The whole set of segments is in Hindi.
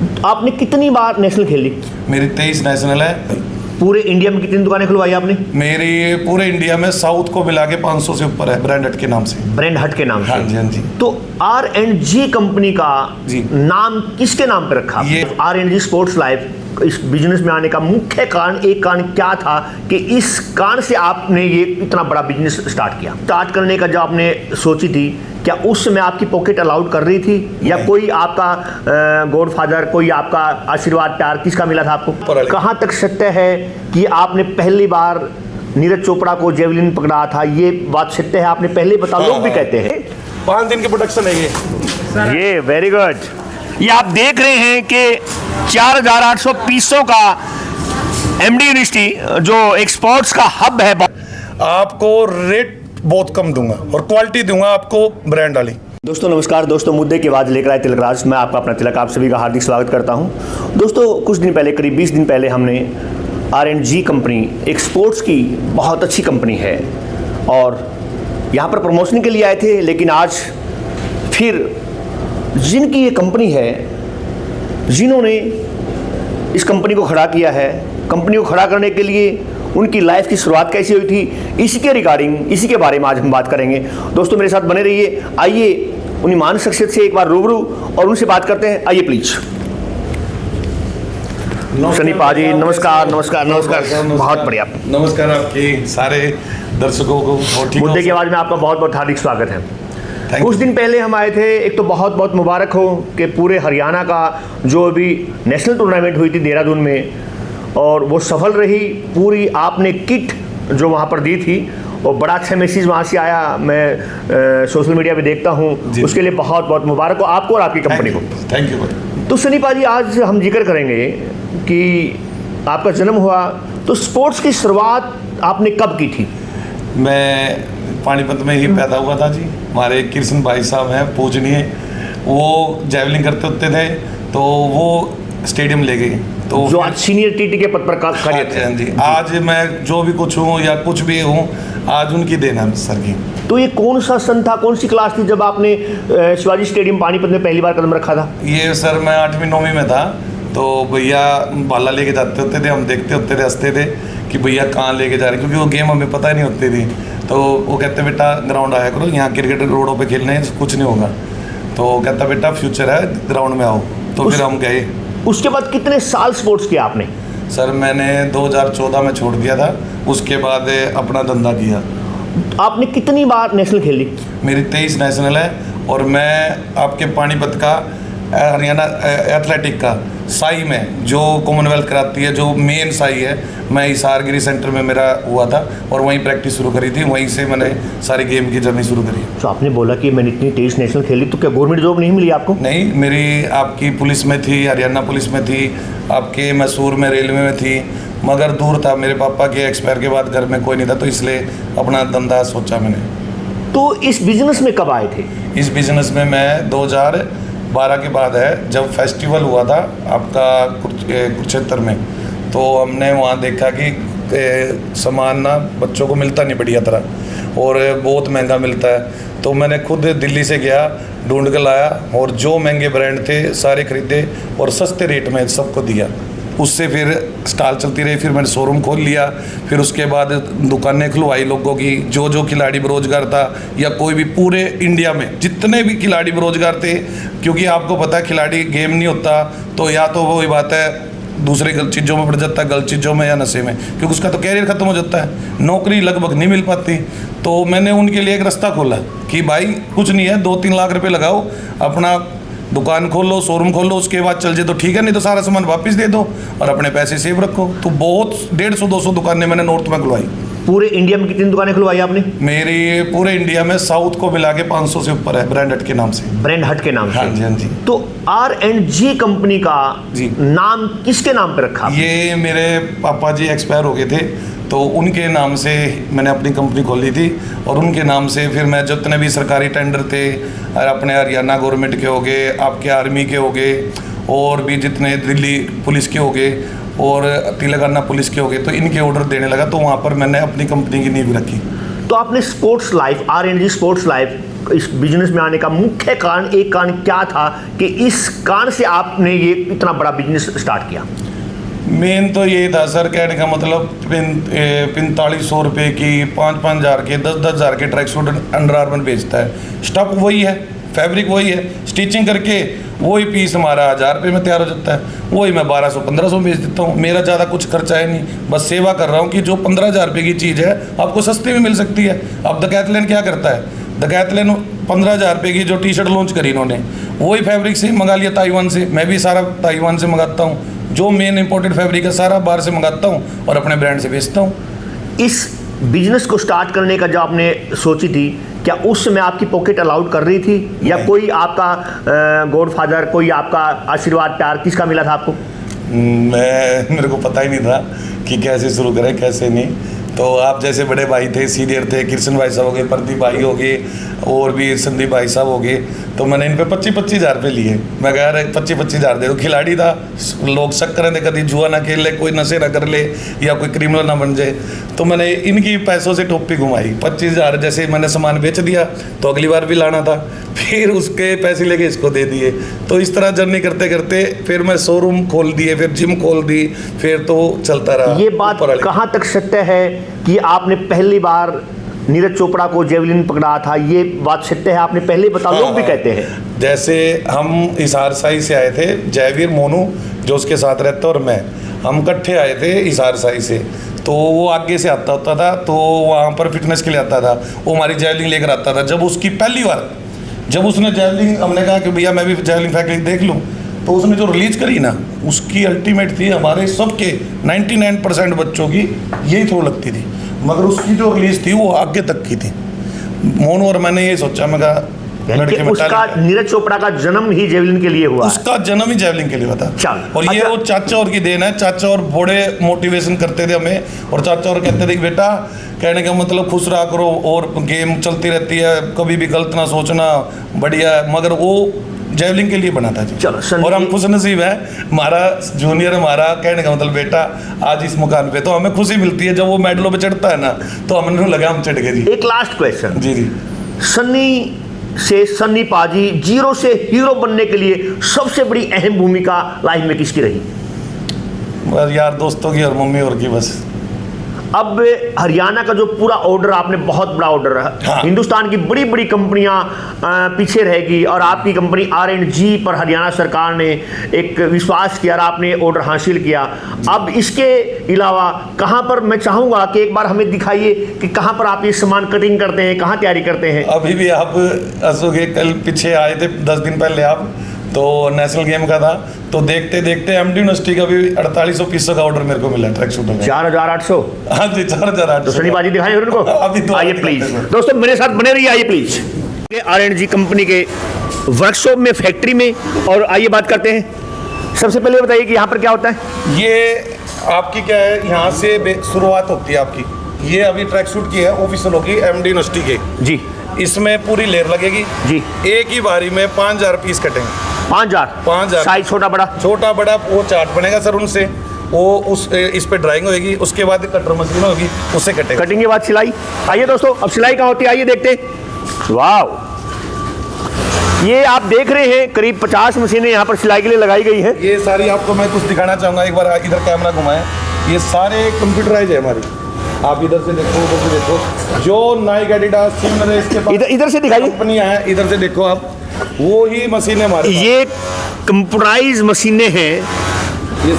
आपने कितनी बार नेशनल खेली? मेरी 23 नेशनल है। पूरे इंडिया में कितनी दुकानें खुलवाई आपने? मेरी पूरे इंडिया में साउथ को मिला के 500 से ऊपर है, ब्रांड हट के नाम से। ब्रांड हट के नाम से? हाँ जी, हाँ जी। तो R&G कंपनी का जी नाम किसके नाम पे रखा? ये R&G स्पोर्ट्स लाइफ इस बिजनेस में आने का मुख्य कारण, एक कारण क्या था कि इस कारण से आपने ये इतना बड़ा बिजनेस स्टार्ट किया? स्टार्ट करने का जब आपने सोची थी, क्या उस समय आपकी पॉकेट अलाउड कर रही थी, या कोई आपका गॉडफादर, कोई आपका आशीर्वाद प्यार किसका मिला था आपको? कहाँ तक सत्य है कि आपने पहली बार नीरज चोपड़ा को जेवलिन पकड़ा था? ये बात सत्य है? आपने पहले बताया, लोग भी कहते हैं 5 दिन की प्रोडक्शन है ये। Very good. ये आप देख रहे हैं कि 4800 पीसों का एमडी यूनिवर्सिटी जो एक स्पोर्ट्स का हब है। आपको रेट बहुत कम दूंगा और क्वालिटी दूंगा आपको ब्रांड वाली। दोस्तों नमस्कार। दोस्तों मुद्दे की आवाज़ लेकर आए तिलकराज, मैं आपका अपना तिलक, आप सभी का हार्दिक स्वागत करता हूं। दोस्तों कुछ दिन पहले, करीब 20 दिन पहले, हमने R&G कंपनी, एक स्पोर्ट्स की बहुत अच्छी कंपनी है, और यहाँ पर प्रमोशन के लिए आए थे। लेकिन आज फिर जिनकी ये कंपनी है, जिन्होंने इस कंपनी को खड़ा किया है, कंपनी को खड़ा करने के लिए उनकी लाइफ की शुरुआत कैसी हुई थी, इसी के रिगार्डिंग, इसी के बारे में आज हम बात करेंगे। दोस्तों मेरे साथ बने रहिए। आइए उन्हीं महान शख्सियत से एक बार रूबरू और उनसे बात करते हैं। आइए प्लीज। सनी पाजी, नमस्कार। नमस्कार नमस्कार। बहुत बढ़िया। नमस्कार आपकी सारे दर्शकों को। मुद्दे की आवाज़ में आपका बहुत बहुत हार्दिक स्वागत है। कुछ दिन पहले हम आए थे। एक तो बहुत बहुत मुबारक हो कि पूरे हरियाणा का जो अभी नेशनल टूर्नामेंट हुई थी देहरादून में, और वो सफल रही। पूरी आपने किट जो वहाँ पर दी थी, और बड़ा अच्छा मैसेज वहाँ से आया, मैं सोशल मीडिया पे देखता हूँ, उसके लिए बहुत बहुत मुबारक हो आपको और आपकी कंपनी को। Thank you. तो सनी पाजी, आज हम जिक्र करेंगे कि आपका जन्म हुआ, तो स्पोर्ट्स की शुरुआत आपने कब की थी? मैं पानीपत में ही पैदा हुआ था जी। हमारे कृष्ण भाई साहब हैं पूजनीय, वो जैवलिन करते होते थे, तो वो स्टेडियम ले गए। तो जो आज सीनियर टीटी के पद पर कार्य थे। हाँ जी। आज मैं जो भी कुछ हूँ या कुछ भी हूँ, आज उनकी देन है सर की। तो ये कौन सा सन था, कौन सी क्लास थी जब आपने शिवाजी स्टेडियम पानीपत में पहली बार कदम रखा था? ये सर मैं 8वीं 9वीं में था। तो भैया भाला लेके जाते होते थे, हम देखते होते थे, हंसते थे कि भैया कहाँ लेके जा रहे, क्योंकि वो गेम हमें पता नहीं होती थी। तो वो कहते बेटा ग्राउंड आया करो, यहाँ क्रिकेट रोडों पे खेलने कुछ नहीं होगा। तो कहता बेटा फ्यूचर है, ग्राउंड में आओ। तो फिर हम गए। उसके बाद कितने साल स्पोर्ट्स किया आपने? सर मैंने 2014 में छोड़ दिया था, उसके बाद अपना धंधा किया। आपने कितनी बार नेशनल खेली? मेरी 23 नेशनल है, और मैं आपके पानीपत का, हरियाणा एथलेटिक का साई में जो कॉमनवेल्थ कराती है, जो मेन साई है, मैं हिसारगिरी सेंटर में मेरा हुआ था, और वहीं प्रैक्टिस शुरू करी थी। वहीं से मैंने सारी गेम की जर्नी शुरू करी। तो आपने बोला कि मैंने इतनी 23 नेशनल खेली, तो क्या गवर्नमेंट जॉब नहीं मिली आपको? नहीं, मेरी आपकी पुलिस में थी, हरियाणा पुलिस में थी, आपके मैसूर में रेलवे में थी, मगर दूर था। मेरे पापा के एक्सपायर के बाद घर में कोई नहीं था, तो इसलिए अपना धंधा सोचा मैंने। तो इस बिजनेस में कब आए थे? इस बिजनेस में मैं 2012 के बाद है, जब फेस्टिवल हुआ था आपका कुरुक्षेत्र में। तो हमने वहाँ देखा कि सामान ना बच्चों को मिलता नहीं बढ़िया तरह, और बहुत महंगा मिलता है। तो मैंने खुद दिल्ली से गया, ढूंढ कर लाया, और जो महंगे ब्रांड थे सारे खरीदे, और सस्ते रेट में सबको दिया। उससे फिर स्टॉल चलती रही। फिर मैंने शोरूम खोल लिया। फिर उसके बाद दुकानें खुलवाई लोगों की। जो जो खिलाड़ी बेरोजगार था, या कोई भी पूरे इंडिया में जितने भी खिलाड़ी बेरोजगार थे, क्योंकि आपको पता है खिलाड़ी गेम नहीं होता तो या तो वही बात है दूसरी गलत चीज़ों में पड़ जाता है, गलत चीज़ों में या नशे में, क्योंकि उसका तो कैरियर खत्म हो जाता है, नौकरी लगभग नहीं मिल पाती। तो मैंने उनके लिए एक रास्ता खोला कि भाई कुछ नहीं है, 2-3 लाख रुपए लगाओ, अपना दुकान खोल लो, शोरूम खोल लो, उसके बाद चल जाए तो ठीक है, नहीं तो सारा सामान वापस दे दो और अपने पैसे सेव रखो। तो बहुत 150-200 दुकानें मैंने नॉर्थ में खुलवाई। पूरे इंडिया में कितनी दुकानें खुलवाई आपने? मेरी पूरे इंडिया में साउथ को मिला के 500 से ऊपर है, ब्रांड हट के नाम से। ब्रांड हट के नाम से? हाँ जी, हाँ जी। तो R&G कंपनी का नाम किसके नाम पे रखा? ये मेरे पापा जी एक्सपायर हो गए थे, तो उनके नाम से मैंने अपनी कंपनी खोली थी, और उनके नाम से फिर मैं जितने भी सरकारी टेंडर थे, और अपने हरियाणा गवर्नमेंट के हो गए, आपके आर्मी के हो गए, और भी जितने दिल्ली पुलिस के हो गए, और तेलंगाना पुलिस के हो गए, तो इनके ऑर्डर देने लगा। तो वहाँ पर मैंने अपनी कंपनी की नींव रखी। तो आपने sports life, R&G sports life इस बिजनेस में आने का मुख्य कारण, एक कारण क्या था कि इस कारण से आपने ये इतना बड़ा बिजनेस स्टार्ट किया? मेन तो ये था सर, कहने का मतलब 4500 रुपये की, 5-5 हज़ार के, 10-10 हज़ार के ट्रैक सूट अंडर आर्मर बेचता है। स्टफ वही है, फैब्रिक वही है, स्टिचिंग करके वही पीस हमारा 1000 रुपये में तैयार हो जाता है, वही मैं 1200-1500 बेच देता हूँ। मेरा ज़्यादा कुछ खर्चा है नहीं, बस सेवा कर रहा हूँ कि जो 15,000 रुपये की चीज़ है आपको सस्ती में मिल सकती है। अब डकैथलैंड क्या करता है, डकैथलैंड 15,000 रुपये की जो टी शर्ट लॉन्च करी इन्होंने, वही फैब्रिक से मंगा लिया ताइवान से। मैं भी सारा ताइवान से मंगाता हूँ, जो मेन इंपोर्टेड फैब्रिक है सारा बाहर से मंगाता हूँ और अपने ब्रांड से बेचता हूँ। इस बिजनेस को स्टार्ट करने का जब आपने सोची थी, क्या उस समय आपकी पॉकेट अलाउड कर रही थी, या कोई आपका गॉडफादर, कोई आपका आशीर्वाद, प्यार किसका मिला था आपको? मेरे को पता ही नहीं था कि कैसे शुरू करें कैसे नहीं। तो आप जैसे बड़े भाई थे, सीनियर थे, कृष्ण भाई साहब हो गए, प्रदीप भाई हो गए, और भी संदीप भाई साहब हो गए, तो मैंने इन पे 25-25 हज़ार रुपये लिए। मैं कह रहा 25-25 हज़ार दे दो। खिलाड़ी था, लोग शक करें थे कभी जुआ ना खेल ले, कोई नशे ना कर ले, या कोई क्रिमिनल ना बन जाए। तो मैंने इनकी पैसों से टोपी घुमाई। 25 हज़ार जैसे मैंने सामान बेच दिया तो अगली बार भी लाना था, फिर उसके पैसे लेके इसको दे दिए। तो इस तरह जर्नी करते करते फिर मैं शोरूम खोल दिए, फिर जिम खोल दी, फिर तो चलता रहा। ये बात कहाँ तक सत्य है कि आपने पहली बार नीरज चोपड़ा को जेवलिन पकड़ा था? ये बात सत्य है? आपने पहले बताया, लोग भी कहते हैं। जैसे हम हिसार साई से आए थे, जयवीर मोनू जो उसके साथ रहता और मैं, हम इकट्ठे आए थे हिसार साई से। तो वो आगे से आता होता था, तो वहाँ पर फिटनेस के लिए आता था, वो हमारी जेवलिन लेकर आता था। जब उसकी पहली बार जब उसने जेवलिन, हमने कहा कि भैया मैं भी जेवलिन फेंक देख लूँ, तो उसने जो रिलीज करी ना, उसकी अल्टीमेट थी। हमारे सबके 99% बच्चों की यही थ्रो लगती थी, मगर उसकी जो रिलीज थी वो आगे तक की थी। मोनू और मैंने ये सोचा, मैं कहा लड़के में उसका नीरज चोपड़ा का जन्म ही जेवलिन के लिए हुआ, उसका जन्म ही जेवलिन के लिए हुआ था। और ये वो चाचा और की देन है। चाचा और बड़े मोटिवेशन करते थे हमें, और चाचा और कहते थे कि बेटा, कहने का मतलब खुश रहा करो, और गेम चलती रहती है, कभी भी गलत ना सोचना, बढ़िया। मगर वो जेवलिन के लिए बना था जी। चलो, और हम खुश नसीब है, हमारा जूनियर, हमारा कहने का मतलब बेटा आज इस मुकाम पे, तो हमें खुशी मिलती है जब वो मेडलों पे चढ़ता है ना, तो हमें लगा हम चढ़ गए जी। एक लास्ट क्वेश्चन जी जी, सन्नी पाजी जीरो से हीरो बनने के लिए सबसे बड़ी अहम भूमिका लाइफ में किसकी रही? बस यार दोस्तों की और मम्मी और की बस। अब हरियाणा का जो पूरा ऑर्डर, आपने बहुत बड़ा ऑर्डर रहा, हाँ। हिंदुस्तान की बड़ी बड़ी कंपनियां पीछे रहेगी, और आपकी कंपनी R&G पर हरियाणा सरकार ने एक विश्वास किया और आपने ऑर्डर हासिल किया। अब इसके अलावा कहां पर, मैं चाहूंगा कि एक बार हमें दिखाइए कि कहां पर आप ये सामान कटिंग करते हैं, कहां तैयारी करते हैं? अभी भी आप असोगे, कल पीछे आए थे 10 दिन पहले आप, तो नेशनल गेम का था, तो देखते देखते MD यूनिवर्सिटी का भी 4800 पीसों का ऑर्डर मेरे को मिला ट्रैक सूटों में। 4800? हाँ जी, 4800। तो सनी बाजी दिखाइए उनको। अभी तो आइए प्लीज दोस्तों, मेरे साथ बने रहिए, आइए प्लीज। R&G कंपनी के वर्कशॉप में, फैक्ट्री में, और आइए बात करते हैं। सबसे पहले बताइए कि यहाँ पर क्या होता है? ये आपकी क्या है, यहाँ से शुरुआत होती है आपकी। ये अभी ट्रैक सूट की है, ऑफिशियल होगी MD यूनिवर्सिटी के जी। इसमें पूरी लेयर लगेगी जी। एक ही बारी में 5000 पीस कटेंगे। 5000 साइज छोटा बड़ा? छोटा बड़ा वो चार्ट बनेगा सर उनसे, वो उस इस पे ड्राइंग होगी, उसके बाद कटर मशीन होगी, उससे कटेगा। कटिंग के बाद सिलाई। आइए दोस्तों, अब सिलाई कहाँ होती है, आइए देखते हैं। वाह, ये आप देख रहे हैं करीब 50 मशीनें यहाँ पर सिलाई के लिए लगाई गई हैं। ये सारी आपको मैं कुछ दिखाना चाहूँगा, एक बार इधर कैमरा घुमाएं। ये सारे कंप्यूटराइज है हमारी, आप इधर से देखो, उधर से देखो, जो नाइक, एडिडास, सिमर, इसके पास इधर से दिखाइए, कंपनियां हैं, इधर से देखो आप, वो ही मशीनें हमारे। ये कंप्यूटराइज मशीनें हैं,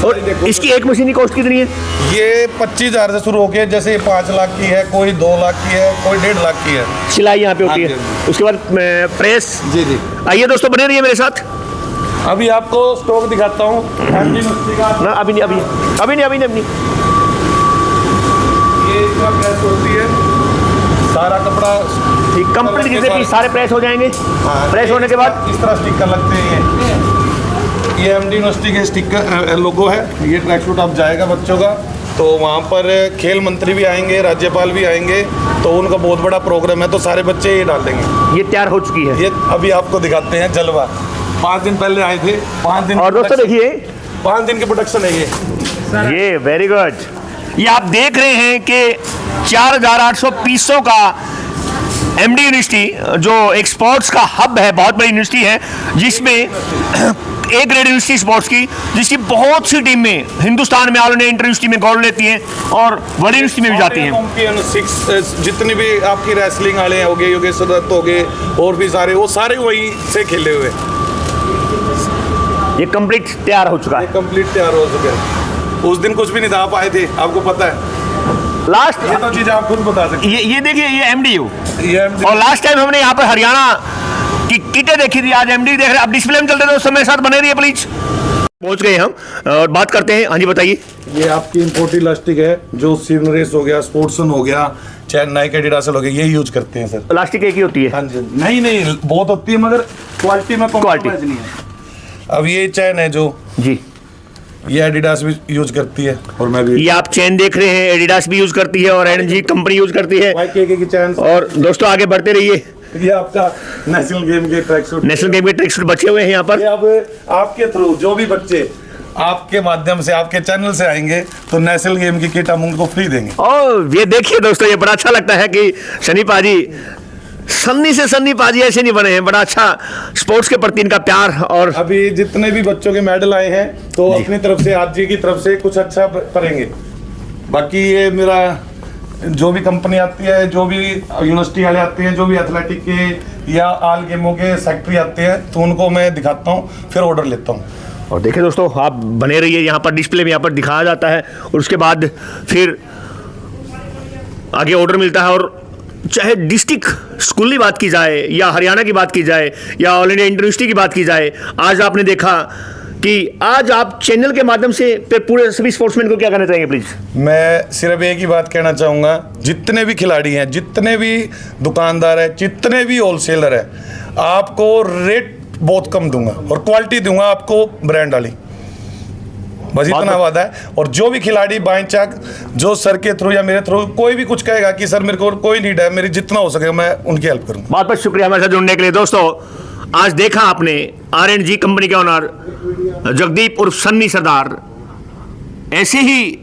और इसकी एक मशीन की कॉस्ट कितनी है? ये 25,000 से शुरू होके, जैसे 5 लाख की है, कोई 2 लाख की है, कोई 1.5 लाख की है। सिलाई यहाँ पे होती है, उसके बाद प्रेस। जी जी, आइए दोस्तों, बने रहिए मेरे साथ। अभी आपको स्टॉक दिखाता हूँ ना, अभी नहीं। ये इसका प्रेस होती है, सारा कपड़ा कंप्लीट जितने सारे प्रेस हो जाएंगे। हाँ, प्रेस होने के बाद इस तरह स्टिकर लगते हैं। ये MD यूनिवर्सिटी के स्टिकर लोगो है। ये ट्रैक सूट आप जाएगा बच्चों का, तो वहाँ पर खेल मंत्री भी आएंगे, राज्यपाल भी आएंगे, तो उनका बहुत बड़ा प्रोग्राम है, तो सारे बच्चे ये डाल देंगे। ये तैयार हो चुकी है। ये अभी आपको दिखाते हैं जलवा, 5 दिन पहले आए थे, 5 दिन। और दोस्तों देखिए, 5 दिन की प्रोडक्शन है ये वेरी गुड। ये आप देख रहे हैं कि 4800 पीसों का एमडी यूनिवर्सिटी जो एक स्पोर्ट्स का हब है, बहुत बड़ी यूनिवर्सिटी है, जिसमें एक ग्रेड यूनिवर्सिटी स्पोर्ट्स की, जिसकी बहुत सी टीमें हिंदुस्तान में ऑल इंडिया इंटर यूनिवर्सिटी में गोल्ड लेती हैं और बड़ी यूनिवर्सिटी में भी जाती हैं। चैंपियन 6 जितने भी आपकी रेसलिंग वाले हो गए, योगेश्वर दत्त हो गए और भी सारे, वो सारे वहीं से खेले हुए। ये कंप्लीट तैयार हो चुका है, कंप्लीट तैयार हो चुके हैं। उस दिन कुछ भी नहीं था, आप आए थे, आपको पता है। लास्ट ये तो चीज़ आप खुद बता सकते ये देखिए, ये एमडीयू, हैं। और लास्ट टाइम हमने यहाँ पर हरियाणा की किटें देखी थी, आज एमडी देख रहे हैं। अब डिस्प्ले में चलते थे, उस समय साथ बने रहिए प्लीज। पहुंच गए हम और बात करते हैं। हाँ जी बताइए। ये आपकी इंपोर्ट इलास्टिक है, जो सिवनरेस हो गया, स्पोर्ट्सन हो गया, चाहे नाइक एडिडासल हो गया, ये यूज करते हैं सर। प्लास्टिक एक ही होती है? हाँ जी। नहीं बहुत होती है, मगर क्वालिटी में कॉम्प्रोमाइज नहीं है। अब ये चैन है जो जी, ये एडिडास भी यूज करती है, और मैं भी। ये आप चैन देख रहे हैं, एडिडास भी यूज करती है और एनजी कंपनी यूज करती है। YKK की चैन। और दोस्तों आगे बढ़ते रहिए। ये आपका नेशनल गेम के ट्रैक सूट, नेशनल गेम के ट्रैक सूट बचे हुए हैं यहाँ पर। ये अब आपके थ्रू जो भी बच्चे आपके माध्यम से, आपके चैनल से आएंगे, तो नेशनल गेम की किट हम उनको फ्री देंगे। और ये देखिए दोस्तों, ये बड़ा अच्छा लगता है कि सन्नी पाजी, सन्नी से सन्नी पाजी ऐसे नहीं बने हैं। बड़ा अच्छा स्पोर्ट्स के प्रति इनका प्यार। और अभी जितने भी बच्चों के मेडल आए हैं, तो अपनी तरफ से, आज जी की तरफ से कुछ अच्छा करेंगे। बाकी ये मेरा जो भी कंपनी आती है, जो भी यूनिवर्सिटी वाले आते हैं, जो भी एथलेटिक के या आल गेमों के सेक्रेटरी आते हैं, तो उनको मैं दिखाता हूँ, फिर ऑर्डर लेता हूँ। और देखिए दोस्तों, आप बने रहिए, यहाँ पर डिस्प्ले में यहाँ पर दिखाया जाता है और उसके बाद फिर आगे ऑर्डर मिलता है। और चाहे डिस्ट्रिक्ट स्कूल की बात की जाए, या हरियाणा की बात की जाए, या ऑल इंडिया इंटर यूनिवर्सिटी की बात की जाए, आज आपने देखा कि आज आप चैनल के माध्यम से पूरे सभी स्पोर्ट्समैन को क्या कहना चाहेंगे प्लीज? मैं सिर्फ एक ही बात कहना चाहूँगा, जितने भी खिलाड़ी हैं, जितने भी दुकानदार हैं, जितने भी होलसेलर हैं, आपको रेट बहुत कम दूंगा और क्वालिटी दूंगा आपको ब्रांड वाली, बस इतना वादा है। और जो भी खिलाड़ी बाई चाक जो सर के थ्रू या मेरे थ्रू कोई भी कुछ कहेगा कि सर मेरे को कोई नीड है, मेरी जितना हो सके मैं उनकी हेल्प करूँगा। बहुत बहुत शुक्रिया हमारे साथ जुड़ने के लिए। दोस्तों आज देखा आपने R&G कंपनी के ओनर जगदीप उर्फ सन्नी सरदार, ऐसे ही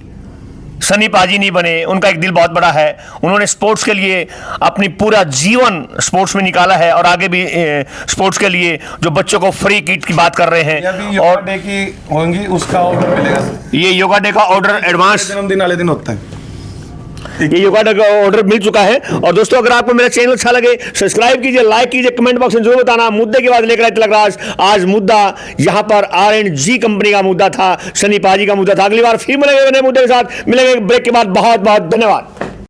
सन्नी पाजी नहीं बने, उनका एक दिल बहुत बड़ा है। उन्होंने स्पोर्ट्स के लिए अपनी पूरा जीवन स्पोर्ट्स में निकाला है और आगे भी स्पोर्ट्स के लिए जो बच्चों को फ्री किट की बात कर रहे हैं। और डे की होंगी, उसका ऑर्डर मिलेगा। ये योगा डे का ऑर्डर एडवांस जन्मदिन वाले दिन होता है। ये योगा डे का ऑर्डर मिल चुका है। और दोस्तों अगर आपको मेरा चैनल अच्छा लगे, सब्सक्राइब कीजिए, लाइक कीजिए, कमेंट बॉक्स में जरूर बताना। मुद्दे के बाद लेकर आए तिलक राज। आज मुद्दा यहाँ पर R&G कंपनी का मुद्दा था, सन्नी पाजी का मुद्दा था। अगली बार फिर मिलेंगे नए मुद्दे के साथ, मिलेंगे ब्रेक के बाद। बहुत बहुत धन्यवाद।